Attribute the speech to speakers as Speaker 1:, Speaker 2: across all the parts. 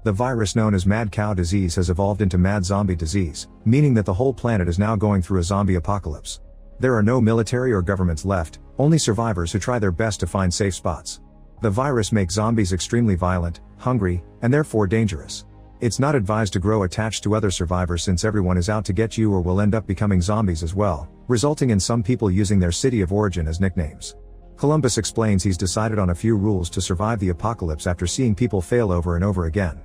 Speaker 1: The virus known as mad cow disease has evolved into mad zombie disease, meaning that the whole planet is now going through a zombie apocalypse. There are no military or governments left, only survivors who try their best to find safe spots. The virus makes zombies extremely violent, hungry, and therefore dangerous. It's not advised to grow attached to other survivors since everyone is out to get you or will end up becoming zombies as well, resulting in some people using their city of origin as nicknames. Columbus explains he's decided on a few rules to survive the apocalypse after seeing people fail over and over again.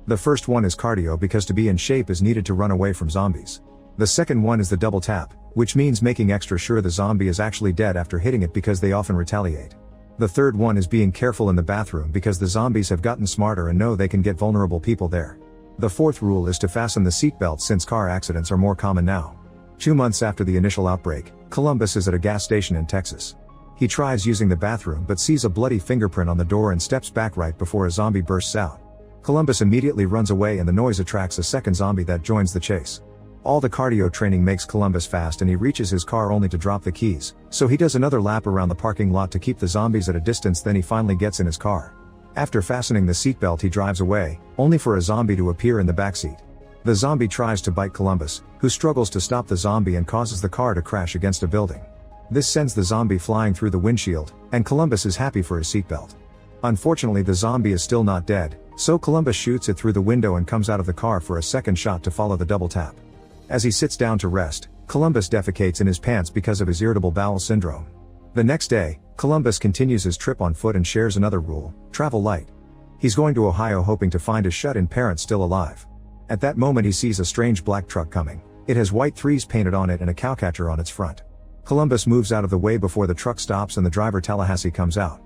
Speaker 1: The first one is cardio because to be in shape is needed to run away from zombies. The second one is the double tap, which means making extra sure the zombie is actually dead after hitting it because they often retaliate. The third one is being careful in the bathroom because the zombies have gotten smarter and know they can get vulnerable people there. The fourth rule is to fasten the seatbelt since car accidents are more common now. 2 months after the initial outbreak, Columbus is at a gas station in Texas. He tries using the bathroom but sees a bloody fingerprint on the door and steps back right before a zombie bursts out. Columbus immediately runs away and the noise attracts a second zombie that joins the chase. All the cardio training makes Columbus fast and he reaches his car only to drop the keys, so he does another lap around the parking lot to keep the zombies at a distance. Then he finally gets in his car. After fastening the seatbelt he drives away, only for a zombie to appear in the backseat. The zombie tries to bite Columbus, who struggles to stop the zombie and causes the car to crash against a building. This sends the zombie flying through the windshield, and Columbus is happy for his seatbelt. Unfortunately the zombie is still not dead, so Columbus shoots it through the window and comes out of the car for a second shot to follow the double tap. As he sits down to rest, Columbus defecates in his pants because of his irritable bowel syndrome. The next day, Columbus continues his trip on foot and shares another rule: travel light. He's going to Ohio hoping to find his shut-in parents still alive. At that moment he sees a strange black truck coming. It has white threes painted on it and a cowcatcher on its front. Columbus moves out of the way before the truck stops and the driver Tallahassee comes out.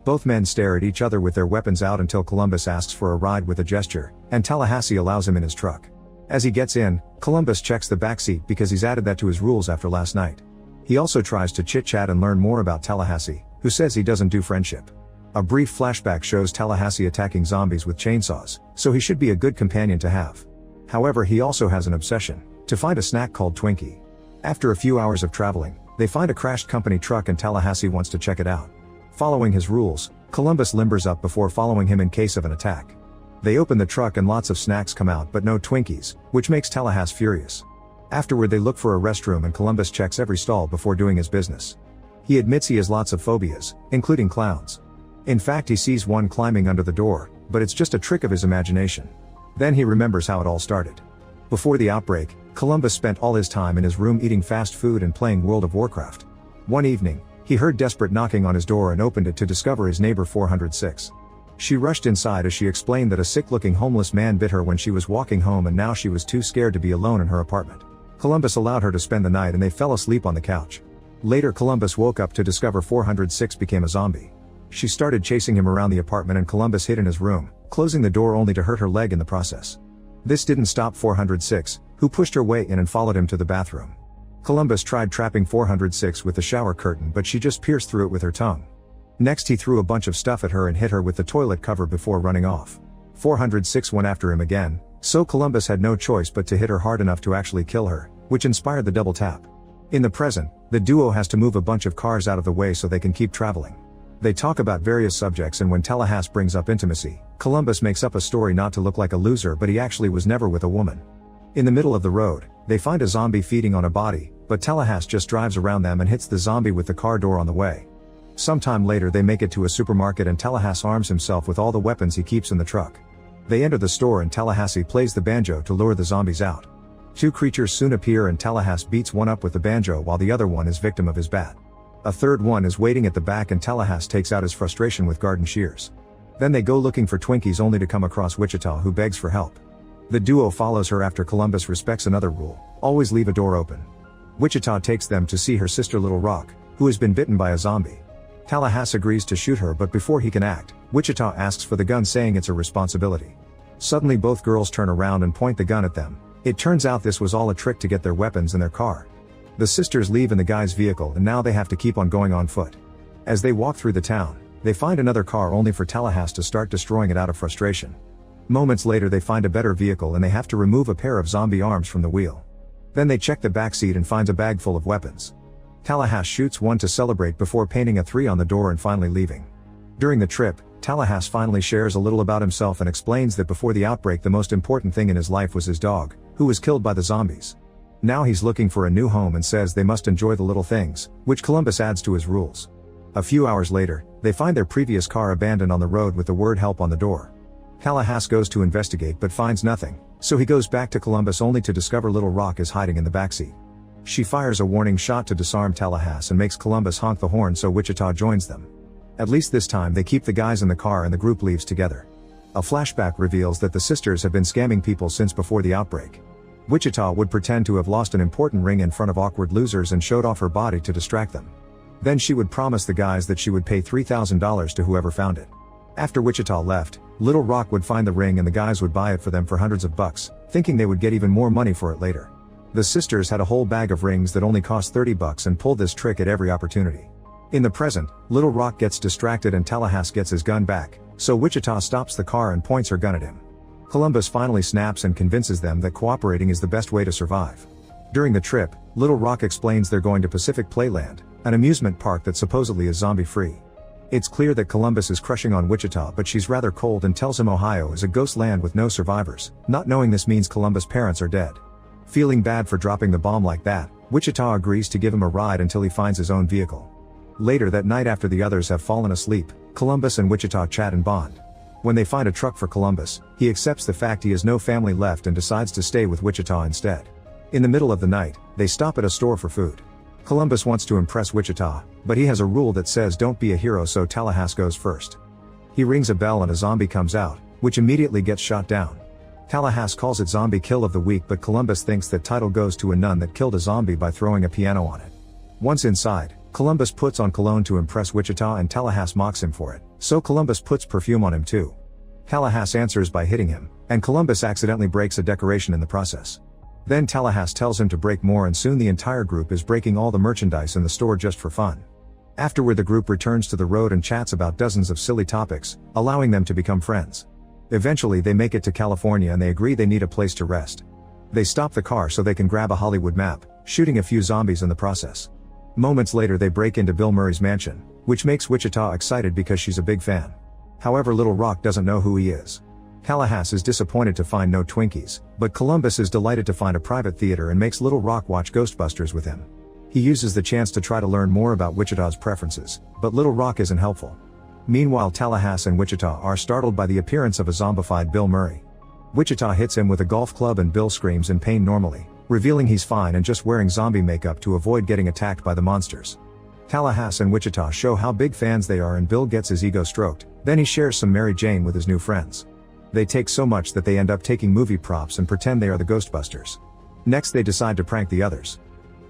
Speaker 1: Both men stare at each other with their weapons out until Columbus asks for a ride with a gesture, and Tallahassee allows him in his truck. As he gets in, Columbus checks the backseat because he's added that to his rules after last night. He also tries to chit-chat and learn more about Tallahassee, who says he doesn't do friendship. A brief flashback shows Tallahassee attacking zombies with chainsaws, so he should be a good companion to have. However, he also has an obsession: to find a snack called Twinkie. After a few hours of traveling, they find a crashed company truck and Tallahassee wants to check it out. Following his rules, Columbus limbers up before following him in case of an attack. They open the truck and lots of snacks come out but no Twinkies, which makes Tallahassee furious. Afterward they look for a restroom and Columbus checks every stall before doing his business. He admits he has lots of phobias, including clowns. In fact he sees one climbing under the door, but it's just a trick of his imagination. Then he remembers how it all started. Before the outbreak, Columbus spent all his time in his room eating fast food and playing World of Warcraft. One evening, he heard desperate knocking on his door and opened it to discover his neighbor 406. She rushed inside as she explained that a sick-looking homeless man bit her when she was walking home and now she was too scared to be alone in her apartment. Columbus allowed her to spend the night and they fell asleep on the couch. Later Columbus woke up to discover 406 became a zombie. She started chasing him around the apartment and Columbus hid in his room, closing the door only to hurt her leg in the process. This didn't stop 406, who pushed her way in and followed him to the bathroom. Columbus tried trapping 406 with the shower curtain but she just pierced through it with her tongue. Next he threw a bunch of stuff at her and hit her with the toilet cover before running off. 406 went after him again, so Columbus had no choice but to hit her hard enough to actually kill her, which inspired the double tap. In the present, the duo has to move a bunch of cars out of the way so they can keep traveling. They talk about various subjects and when Tallahassee brings up intimacy, Columbus makes up a story not to look like a loser but he actually was never with a woman. In the middle of the road, they find a zombie feeding on a body, but Tallahassee just drives around them and hits the zombie with the car door on the way. Sometime later they make it to a supermarket and Tallahassee arms himself with all the weapons he keeps in the truck. They enter the store and Tallahassee plays the banjo to lure the zombies out. Two creatures soon appear and Tallahassee beats one up with the banjo while the other one is victim of his bat. A third one is waiting at the back and Tallahassee takes out his frustration with garden shears. Then they go looking for Twinkies only to come across Wichita who begs for help. The duo follows her after Columbus respects another rule: always leave a door open. Wichita takes them to see her sister Little Rock, who has been bitten by a zombie. Tallahassee agrees to shoot her but before he can act, Wichita asks for the gun saying it's a responsibility. Suddenly both girls turn around and point the gun at them. It turns out this was all a trick to get their weapons in their car. The sisters leave in the guy's vehicle and now they have to keep on going on foot. As they walk through the town, they find another car only for Tallahassee to start destroying it out of frustration. Moments later they find a better vehicle and they have to remove a pair of zombie arms from the wheel. Then they check the back seat and finds a bag full of weapons. Tallahassee shoots one to celebrate before painting a 3 on the door and finally leaving. During the trip, Tallahassee finally shares a little about himself and explains that before the outbreak the most important thing in his life was his dog, who was killed by the zombies. Now he's looking for a new home and says they must enjoy the little things, which Columbus adds to his rules. A few hours later, they find their previous car abandoned on the road with the word help on the door. Tallahassee goes to investigate but finds nothing, so he goes back to Columbus only to discover Little Rock is hiding in the backseat. She fires a warning shot to disarm Tallahassee and makes Columbus honk the horn so Wichita joins them. At least this time they keep the guys in the car and the group leaves together. A flashback reveals that the sisters have been scamming people since before the outbreak. Wichita would pretend to have lost an important ring in front of awkward losers and showed off her body to distract them. Then she would promise the guys that she would pay $3,000 to whoever found it. After Wichita left, Little Rock would find the ring and the guys would buy it for them for hundreds of bucks, thinking they would get even more money for it later. The sisters had a whole bag of rings that only cost $30 and pulled this trick at every opportunity. In the present, Little Rock gets distracted and Tallahassee gets his gun back, so Wichita stops the car and points her gun at him. Columbus finally snaps and convinces them that cooperating is the best way to survive. During the trip, Little Rock explains they're going to Pacific Playland, an amusement park that supposedly is zombie-free. It's clear that Columbus is crushing on Wichita, but she's rather cold and tells him Ohio is a ghost land with no survivors, not knowing this means Columbus' parents are dead. Feeling bad for dropping the bomb like that, Wichita agrees to give him a ride until he finds his own vehicle. Later that night, after the others have fallen asleep, Columbus and Wichita chat and bond. When they find a truck for Columbus, he accepts the fact he has no family left and decides to stay with Wichita instead. In the middle of the night, they stop at a store for food. Columbus wants to impress Wichita, but he has a rule that says don't be a hero, so Tallahassee goes first. He rings a bell and a zombie comes out, which immediately gets shot down. Tallahassee calls it Zombie Kill of the Week, but Columbus thinks that title goes to a nun that killed a zombie by throwing a piano on it. Once inside, Columbus puts on cologne to impress Wichita and Tallahassee mocks him for it, so Columbus puts perfume on him too. Tallahassee answers by hitting him, and Columbus accidentally breaks a decoration in the process. Then Tallahassee tells him to break more and soon the entire group is breaking all the merchandise in the store just for fun. Afterward the group returns to the road and chats about dozens of silly topics, allowing them to become friends. Eventually they make it to California and they agree they need a place to rest. They stop the car so they can grab a Hollywood map, shooting a few zombies in the process. Moments later they break into Bill Murray's mansion, which makes Wichita excited because she's a big fan. However, Little Rock doesn't know who he is. Tallahassee is disappointed to find no Twinkies, but Columbus is delighted to find a private theater and makes Little Rock watch Ghostbusters with him. He uses the chance to try to learn more about Wichita's preferences, but Little Rock isn't helpful. Meanwhile, Tallahassee and Wichita are startled by the appearance of a zombified Bill Murray. Wichita hits him with a golf club and Bill screams in pain normally, revealing he's fine and just wearing zombie makeup to avoid getting attacked by the monsters. Tallahassee and Wichita show how big fans they are and Bill gets his ego stroked, then he shares some Mary Jane with his new friends. They take so much that they end up taking movie props and pretend they are the Ghostbusters. Next they decide to prank the others.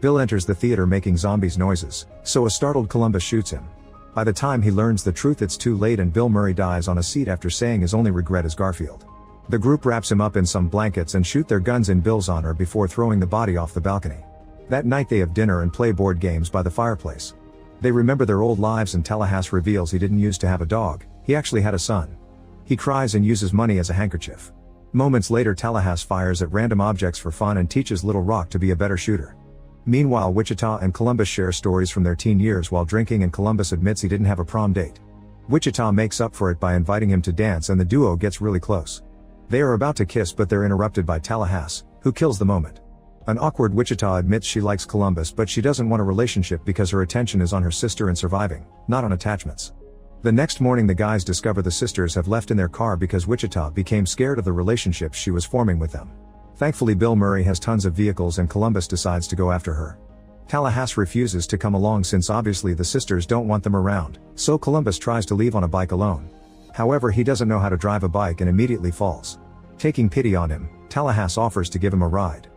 Speaker 1: Bill enters the theater making zombies noises, so a startled Columbus shoots him. By the time he learns the truth it's too late and Bill Murray dies on a seat after saying his only regret is Garfield. The group wraps him up in some blankets and shoot their guns in Bill's honor before throwing the body off the balcony. That night they have dinner and play board games by the fireplace. They remember their old lives and Tallahassee reveals he didn't used to have a dog, he actually had a son. He cries and uses money as a handkerchief. Moments later Tallahassee fires at random objects for fun and teaches Little Rock to be a better shooter. Meanwhile, Wichita and Columbus share stories from their teen years while drinking and Columbus admits he didn't have a prom date. Wichita makes up for it by inviting him to dance and the duo gets really close. They are about to kiss but they're interrupted by Tallahassee, who kills the moment. An awkward Wichita admits she likes Columbus but she doesn't want a relationship because her attention is on her sister and surviving, not on attachments. The next morning the guys discover the sisters have left in their car because Wichita became scared of the relationships she was forming with them. Thankfully Bill Murray has tons of vehicles and Columbus decides to go after her. Tallahassee refuses to come along since obviously the sisters don't want them around, so Columbus tries to leave on a bike alone. However, he doesn't know how to drive a bike and immediately falls. Taking pity on him, Tallahassee offers to give him a ride.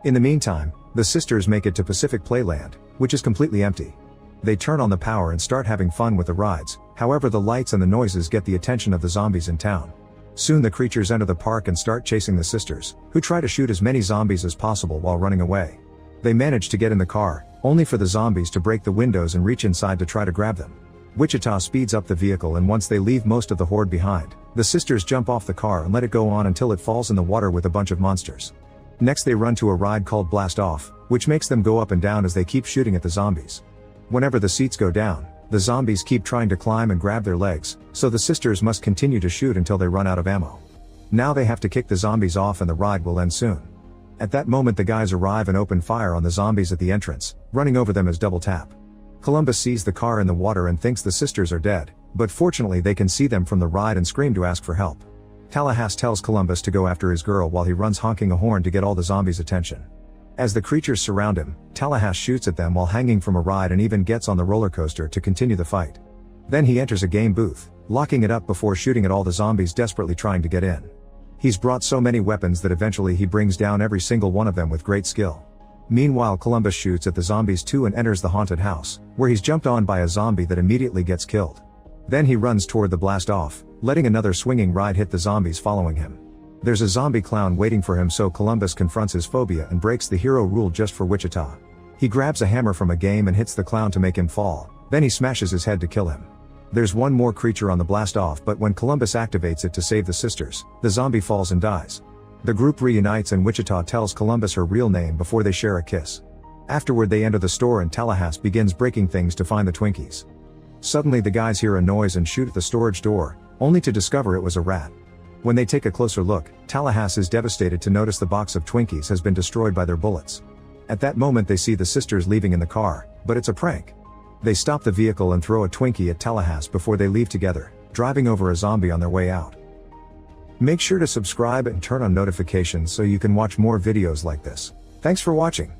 Speaker 1: In the meantime, the sisters make it to Pacific Playland, which is completely empty. They turn on the power and start having fun with the rides, however the lights and the noises get the attention of the zombies in town. Soon the creatures enter the park and start chasing the sisters, who try to shoot as many zombies as possible while running away. They manage to get in the car, only for the zombies to break the windows and reach inside to try to grab them. Wichita speeds up the vehicle and once they leave most of the horde behind, the sisters jump off the car and let it go on until it falls in the water with a bunch of monsters. Next they run to a ride called Blast Off, which makes them go up and down as they keep shooting at the zombies. Whenever the seats go down, The zombies keep trying to climb and grab their legs, so the sisters must continue to shoot until they run out of ammo. Now they have to kick the zombies off and the ride will end soon. At that moment the guys arrive and open fire on the zombies at the entrance, running over them as double tap. Columbus sees the car in the water and thinks the sisters are dead, but fortunately they can see them from the ride and scream to ask for help. Tallahassee tells Columbus to go after his girl while he runs honking a horn to get all the zombies' attention. As the creatures surround him, Tallahassee shoots at them while hanging from a ride and even gets on the roller coaster to continue the fight. Then he enters a game booth, locking it up before shooting at all the zombies desperately trying to get in. He's brought so many weapons that eventually he brings down every single one of them with great skill. Meanwhile Columbus shoots at the zombies too and enters the haunted house, where he's jumped on by a zombie that immediately gets killed. Then he runs toward the blast off, letting another swinging ride hit the zombies following him. There's a zombie clown waiting for him, so Columbus confronts his phobia and breaks the hero rule just for Wichita. He grabs a hammer from a game and hits the clown to make him fall, then he smashes his head to kill him. There's one more creature on the blast off, but when Columbus activates it to save the sisters, the zombie falls and dies. The group reunites and Wichita tells Columbus her real name before they share a kiss. Afterward they enter the store and Tallahassee begins breaking things to find the Twinkies. Suddenly the guys hear a noise and shoot at the storage door, only to discover it was a rat. When they take a closer look, Tallahassee is devastated to notice the box of Twinkies has been destroyed by their bullets. At that moment they see the sisters leaving in the car, but it's a prank. They stop the vehicle and throw a Twinkie at Tallahassee before they leave together, driving over a zombie on their way out. Make sure to subscribe and turn on notifications so you can watch more videos like this. Thanks for watching.